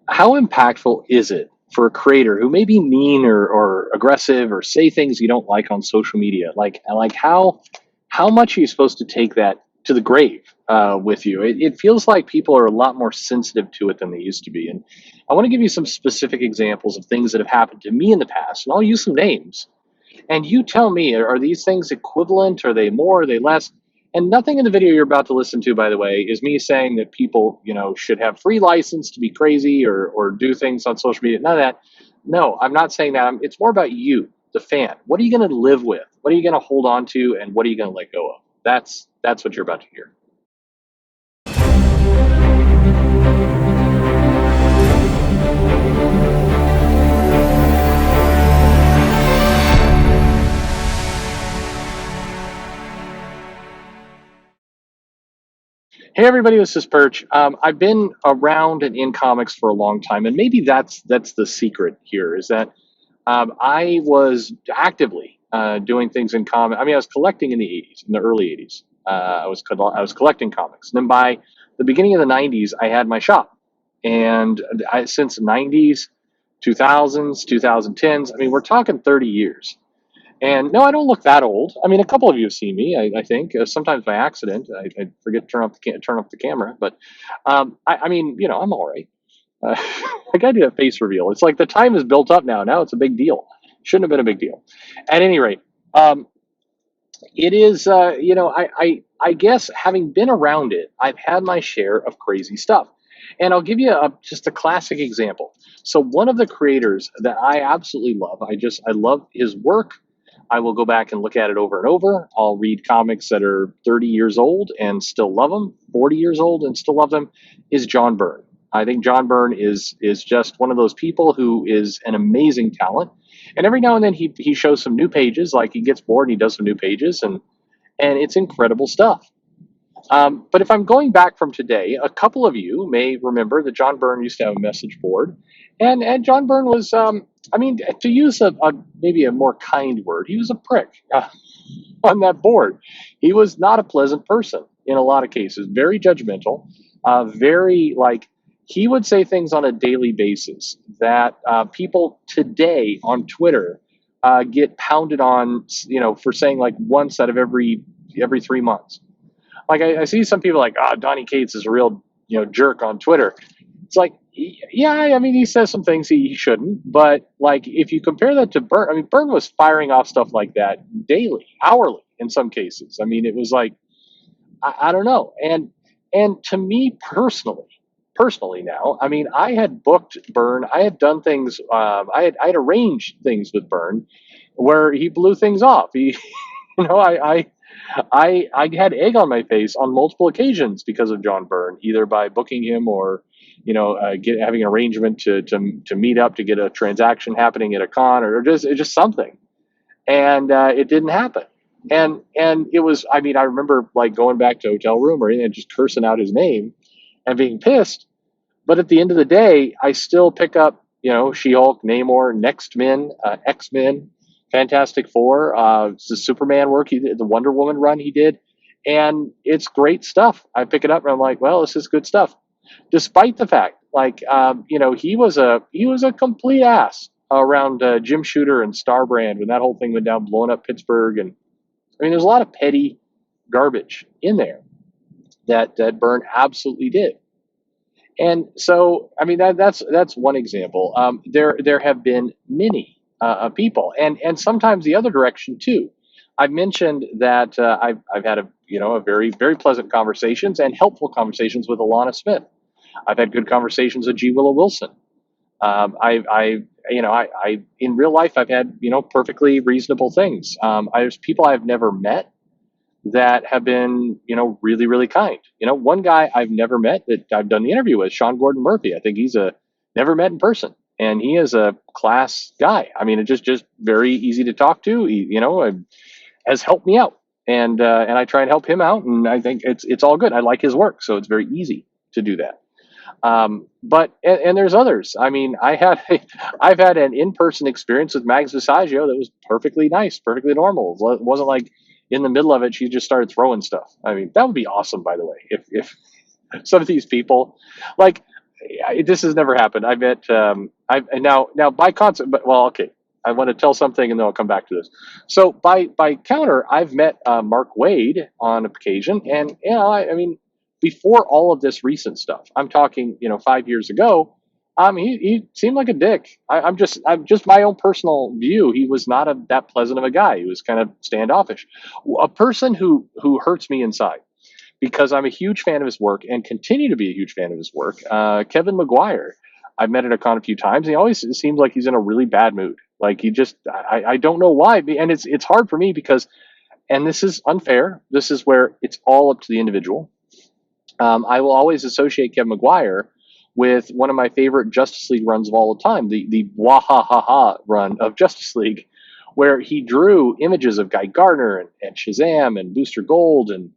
How impactful is it for a creator who may be mean or aggressive or say things you don't like on social media? Like how much are you supposed to take that to the grave with you? It feels like people are a lot more sensitive to it than they used to be. And I want to give you some specific examples of things that have happened to me in the past, and I'll use some names. And you tell me, are these things equivalent? Are they more? Are they less? And nothing in the video you're about to listen to, by the way, is me saying that people, should have free license to be crazy or do things on social media. None of that. No, I'm not saying that. It's more about you, the fan. What are you going to live with? What are you going to hold on to? And what are you going to let go of? That's what you're about to hear. Hey everybody, this is Perch. I've been around and in comics for a long time, and maybe that's the secret here is that I was actively doing things in comic. I mean, I was collecting in the '80s, in the early '80s. I was collecting comics. And then by the beginning of the '90s, I had my shop, and since '90s, 2000s, 2010s. I mean, we're talking 30 years. And no, I don't look that old. I mean, a couple of you have seen me. I think sometimes by accident. I forget to turn off the camera, but I mean, I'm all right. Uh, I gotta do that face reveal. It's like the time is built up now. Now it's a big deal. Shouldn't have been a big deal. At any rate, it is. I guess having been around it, I've had my share of crazy stuff. And I'll give you just a classic example. So one of the creators that I absolutely love, I love his work. I will go back and look at it over and over. I'll read comics that are 30 years old and still love them, 40 years old and still love them, is John Byrne. I think John Byrne is just one of those people who is an amazing talent. And every now and then he shows some new pages, like he gets bored and he does some new pages, and it's incredible stuff. But if I'm going back from today, a couple of you may remember that John Byrne used to have a message board, and John Byrne was, I mean, to use maybe a more kind word, he was a prick on that board. He was not a pleasant person in a lot of cases, very judgmental, very like he would say things on a daily basis that people today on Twitter get pounded on, for saying like once out of every 3 months. Like I see some people like, Donnie Cates is a real jerk on Twitter. It's like, yeah, I mean, he says some things he shouldn't, but like if you compare that to Byrne, I mean, Byrne was firing off stuff like that daily, hourly in some cases. I mean, it was like, I don't know. And to me personally now, I mean, I had booked Byrne, I had done things, I had arranged things with Byrne where he blew things off. He, you know, I had egg on my face on multiple occasions because of John Byrne, either by booking him or, having an arrangement to meet up to get a transaction happening at a con or just something, and it didn't happen. And it was, I mean, I remember like going back to hotel room or and just cursing out his name and being pissed. But at the end of the day, I still pick up, She-Hulk, Namor, Next Men, X-Men, Fantastic Four, the Superman work he did, the Wonder Woman run he did, and it's great stuff. I pick it up and I'm like, well, this is good stuff. Despite the fact, like, he was a complete ass around Jim Shooter and Starbrand when that whole thing went down, blowing up Pittsburgh, and I mean, there's a lot of petty garbage in there that Byrne absolutely did. And so, I mean, that's one example. There have been many people, and sometimes the other direction too. I've mentioned that I've had a very very pleasant conversations and helpful conversations with Alana Smith. I've had good conversations with G. Willow Wilson. I in real life I've had perfectly reasonable things. There's people I've never met that have been, really, really kind. One guy I've never met that I've done the interview with, Sean Gordon Murphy. I think he's a never met in person, and he is a class guy. I mean, it's just very easy to talk to. He, has helped me out, and I try and help him out, and I think it's all good. I like his work, so it's very easy to do that. But and there's others. I mean, I've had an in-person experience with Mags Visaggio that was perfectly nice, perfectly normal. It wasn't like in the middle of it she just started throwing stuff. I mean, that would be awesome, by the way, if some of these people, like, this has never happened. I met I now by concept, but well, okay. I want to tell something, and then I'll come back to this. So by counter, I've met Mark Wade on occasion, and I mean, before all of this recent stuff, I'm talking 5 years ago. He seemed like a dick. I'm just my own personal view. He was not that pleasant of a guy. He was kind of standoffish, a person who hurts me inside because I'm a huge fan of his work and continue to be a huge fan of his work. Kevin Maguire, I've met at a con a few times. And he always seems like he's in a really bad mood. Like I don't know why, and it's hard for me because, and this is unfair. This is where it's all up to the individual. I will always associate Kevin Maguire with one of my favorite Justice League runs of all the time, the Wahahaha run of Justice League, where he drew images of Guy Gardner and Shazam and Booster Gold and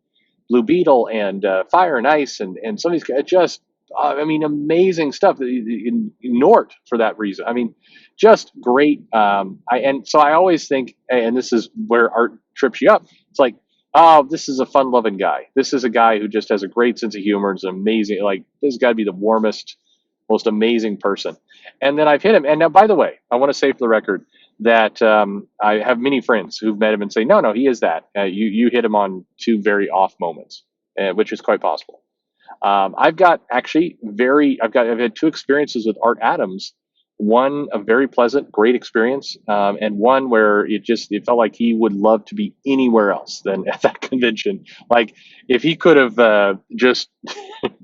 Blue Beetle and Fire and Ice and some of these just I mean amazing stuff. Nort for that reason. I mean, just great. And so I always think, and this is where art trips you up. It's like, oh, this is a fun-loving guy. This is a guy who just has a great sense of humor. It's amazing. Like this has got to be the warmest, most amazing person. And then I've hit him. And now, by the way, I want to say for the record that I have many friends who've met him and say, no, he is that. You hit him on two very off moments, which is quite possible. I've had two experiences with Art Adams. One a very pleasant, great experience, and one where it felt like he would love to be anywhere else than at that convention. Like if he could have just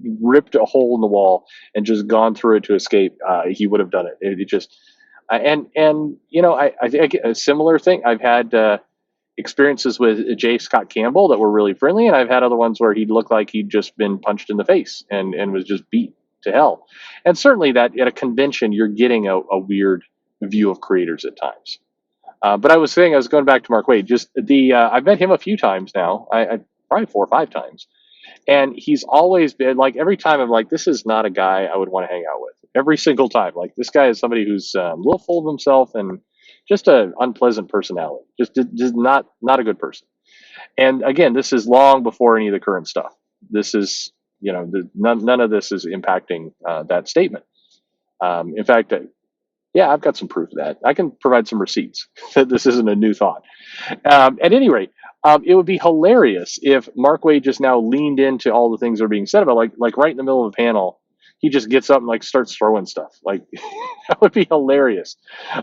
ripped a hole in the wall and just gone through it to escape, he would have done it. It just I think a similar thing. I've had experiences with J. Scott Campbell that were really friendly, and I've had other ones where he looked like he'd just been punched in the face and was just beat to hell. And certainly that at a convention, you're getting a weird view of creators at times. But I was going back to Mark Wade. Just I've met him a few times now. I probably 4 or 5 times, and he's always been like every time I'm like, this is not a guy I would want to hang out with. Every single time, like this guy is somebody who's a little full of himself and just an unpleasant personality. Just not a good person. And again, this is long before any of the current stuff. This is none of this is impacting that statement. In fact, yeah, I've got some proof of that. I can provide some receipts that this isn't a new thought. At any rate, it would be hilarious if Mark Wade just now leaned into all the things that are being said about like right in the middle of a panel, he just gets up and like starts throwing stuff. Like that would be hilarious.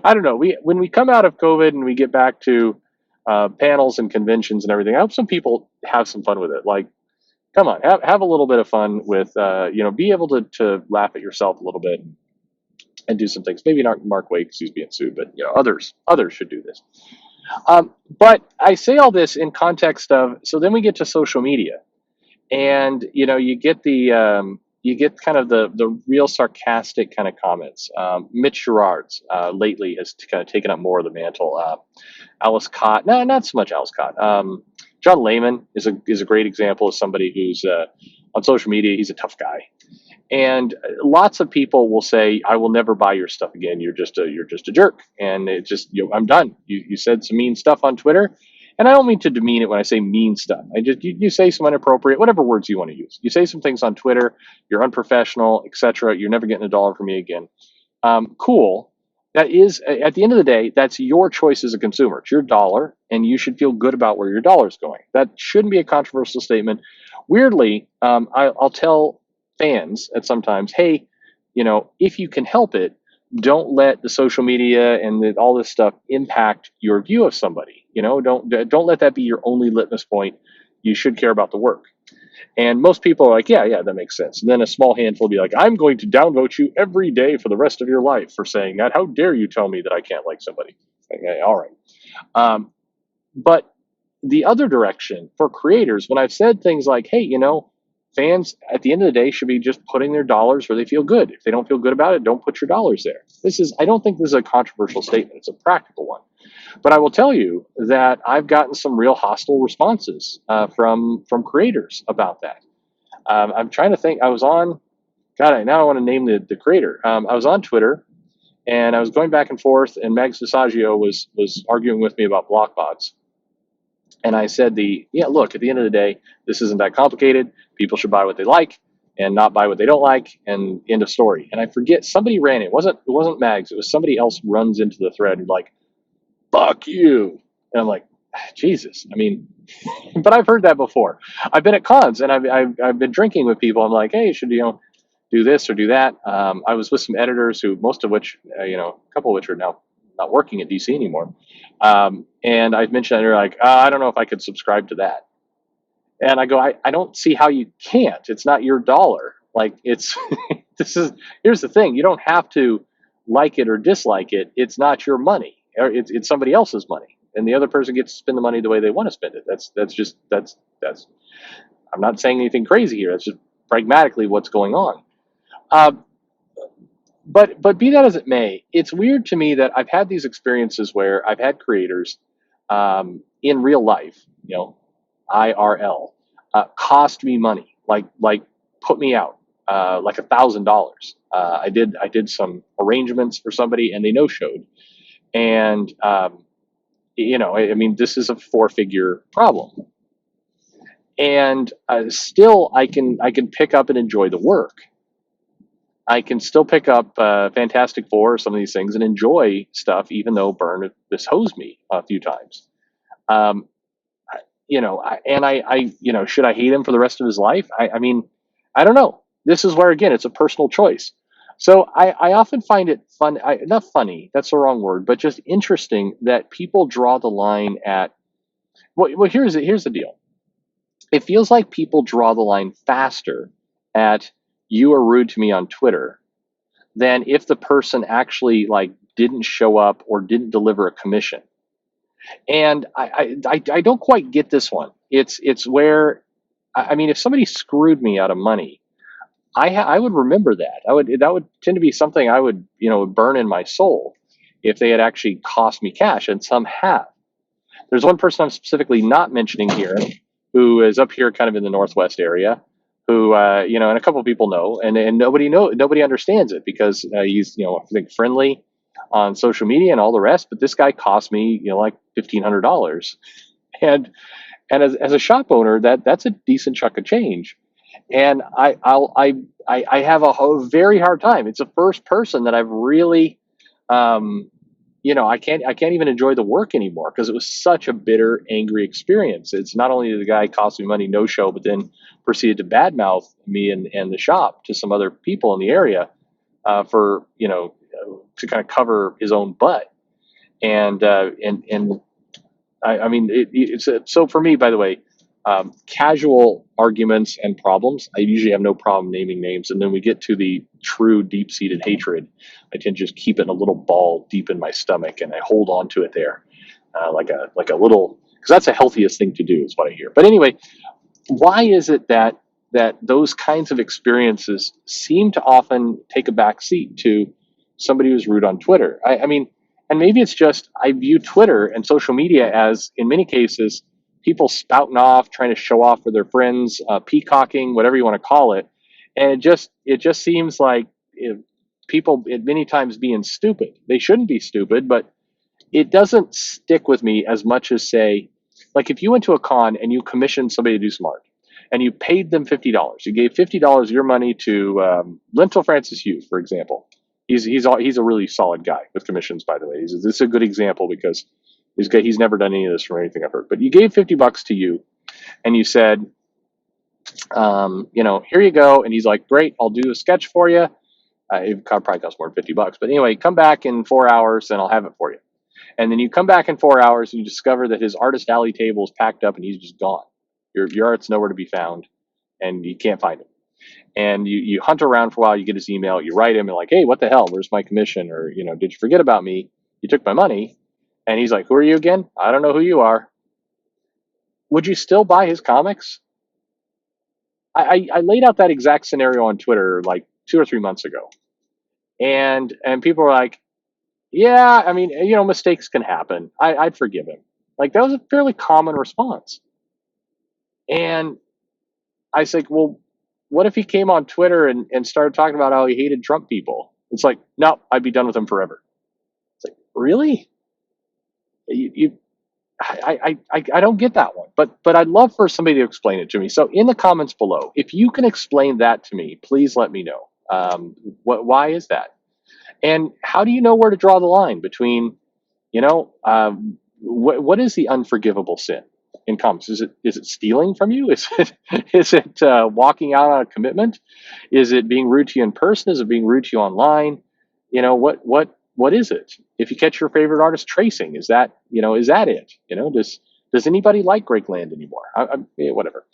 I don't know. When we come out of COVID and we get back to panels and conventions and everything, I hope some people have some fun with it. Like, come on, have a little bit of fun with be able to laugh at yourself a little bit and do some things. Maybe not Mark Wade because he's being sued, but others should do this. But I say all this in context of, so then we get to social media, and you get kind of the real sarcastic kind of comments. Mitch Gerard's lately has kind of taken up more of the mantle. Alice Cott, no, not so much Alice Cott. John Lehman is a great example of somebody who's on social media. He's a tough guy, and lots of people will say, "I will never buy your stuff again. You're just a jerk." And it just I'm done. You said some mean stuff on Twitter. And I don't mean to demean it when I say mean stuff. You say some inappropriate, whatever words you want to use. You say some things on Twitter, you're unprofessional, etc. You're never getting $1 from me again. Cool. That is, at the end of the day, that's your choice as a consumer. It's your dollar, and you should feel good about where your dollar is going. That shouldn't be a controversial statement. Weirdly, I'll tell fans at sometimes, hey, if you can help it, don't let the social media and all this stuff impact your view of somebody. Don't let that be your only litmus point. You should care about the work. And most people are like, yeah, that makes sense. And then a small handful will be like, I'm going to downvote you every day for the rest of your life for saying that. How dare you tell me that I can't like somebody? Okay, all right. But the other direction for creators, when I've said things like, hey, fans at the end of the day should be just putting their dollars where they feel good. If they don't feel good about it, don't put your dollars there. I don't think this is a controversial statement. It's a practical one. But I will tell you that I've gotten some real hostile responses from creators about that. I'm trying to think. I was on, God, now I want to name the creator. I was on Twitter, and I was going back and forth, and Mags Visaggio was arguing with me about block bots. And I said, look, at the end of the day, this isn't that complicated. People should buy what they like. and not buy what they don't like, and end of story. And I forget, somebody ran it. It wasn't Mags. It was somebody else runs into the thread and like, fuck you. And I'm like, Jesus. I mean, but I've heard that before. I've been at cons and I've been drinking with people. I'm like, hey, should do this or do that? I was with some editors who, most of which, a couple of which are now not working at DC anymore. And I mentioned, and they're like, I don't know if I could subscribe to that. And I go, I don't see how you can't. It's not your dollar. Like, it's here's the thing. You don't have to like it or dislike it. It's not your money. Or it's somebody else's money, and the other person gets to spend the money the way they want to spend it. That's. I'm not saying anything crazy here. That's just pragmatically what's going on. Uh, but be that as it may, it's weird to me that I've had these experiences where I've had creators in real life, IRL, cost me money, like put me out, like $1,000. I did some arrangements for somebody, and they no showed, and I mean, this is a 4-figure problem, and still I can pick up and enjoy the work. I can still pick up Fantastic Four or some of these things and enjoy stuff, even though Byrne has hosed me a few times. Um, should I hate him for the rest of his life? I mean, I don't know. This is where, again, it's a personal choice. So I often find it fun, not funny, that's the wrong word, but just interesting that people draw the line at, well, here's the deal. It feels like people draw the line faster at, you are rude to me on Twitter, than if the person actually like didn't show up or didn't deliver a commission. And I don't quite get this one. It's where, I mean, if somebody screwed me out of money, I would remember that. That would tend to be something I would burn in my soul if they had actually cost me cash, and some have. There's one person I'm specifically not mentioning here, who is up here kind of in the Northwest area, who and a couple of people know, and nobody understands it, because he's I think friendly on social media and all the rest, but this guy cost me like $1,500, and as a shop owner, that's a decent chunk of change, and I have a very hard time. It's the first person that I've really I can't even enjoy the work anymore, because it was such a bitter, angry experience. It's not only did the guy cost me money no show, but then proceeded to badmouth me and the shop to some other people in the area for to kind of cover his own butt. And I mean, so for me, by the way, casual arguments and problems, I usually have no problem naming names. And then we get to the true deep seated hatred, I tend to just keep it in a little ball deep in my stomach, and I hold on to it there, like a little, because that's the healthiest thing to do, is what I hear. But anyway, why is it that those kinds of experiences seem to often take a back seat to somebody who's rude on Twitter? I mean, and maybe it's just, I view Twitter and social media as, in many cases, people spouting off, trying to show off for their friends, peacocking, whatever you want to call it, and it just seems like, people at many times being stupid. They shouldn't be stupid, but it doesn't stick with me as much as, say, like if you went to a con and you commissioned somebody to do some art, and you paid them $50. You gave $50 of your money to Lentil Francis Hughes, for example. He's a really solid guy with commissions, by the way. This is a good example, because he's never done any of this from anything I've heard. But you gave $50 to you, and you said, here you go. And he's like, great, I'll do a sketch for you. It probably costs more than $50, but anyway, come back in 4 hours and I'll have it for you. And then you come back in 4 hours and you discover that his artist alley table is packed up and he's just gone. Your art's nowhere to be found, and you can't find him. And you hunt around for a while. You get his email. You write him and like, hey, what the hell? Where's my commission? Or did you forget about me? You took my money. And he's like, who are you again? I don't know who you are. Would you still buy his comics? I laid out that exact scenario on Twitter like 2 or 3 months ago, and people were like, yeah, I mean, mistakes can happen. I'd forgive him. Like, that was a fairly common response. And I was like, well, what if he came on Twitter and started talking about how he hated Trump people? It's like, no, I'd be done with him forever. It's like, really? You I don't get that one, but I'd love for somebody to explain it to me. So in the comments below, if you can explain that to me, please let me know. Why is that? And how do you know where to draw the line between, what is the unforgivable sin in comics? Is it stealing from you? Is it is it walking out on a commitment? Is it being rude to you in person? Is it being rude to you online? What is it? If you catch your favorite artist tracing, is that it? Does anybody like Greg Land anymore? Whatever.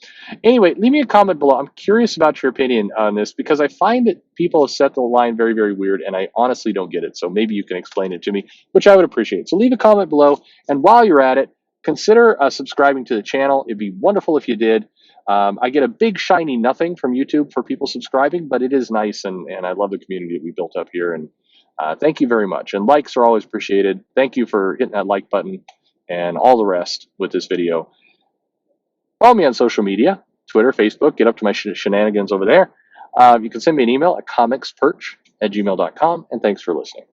Anyway, leave me a comment below. I'm curious about your opinion on this because I find that people have set the line very, very weird, and I honestly don't get it. So maybe you can explain it to me, which I would appreciate. So leave a comment below, and while you're at it, consider subscribing to the channel. It'd be wonderful if you did. I get a big shiny nothing from YouTube for people subscribing, but it is nice, and I love the community that we built up here. And thank you very much. And likes are always appreciated. Thank you for hitting that like button and all the rest with this video. Follow me on social media, Twitter, Facebook. Get up to my shenanigans over there. You can send me an email at comicsperch@gmail.com. And thanks for listening.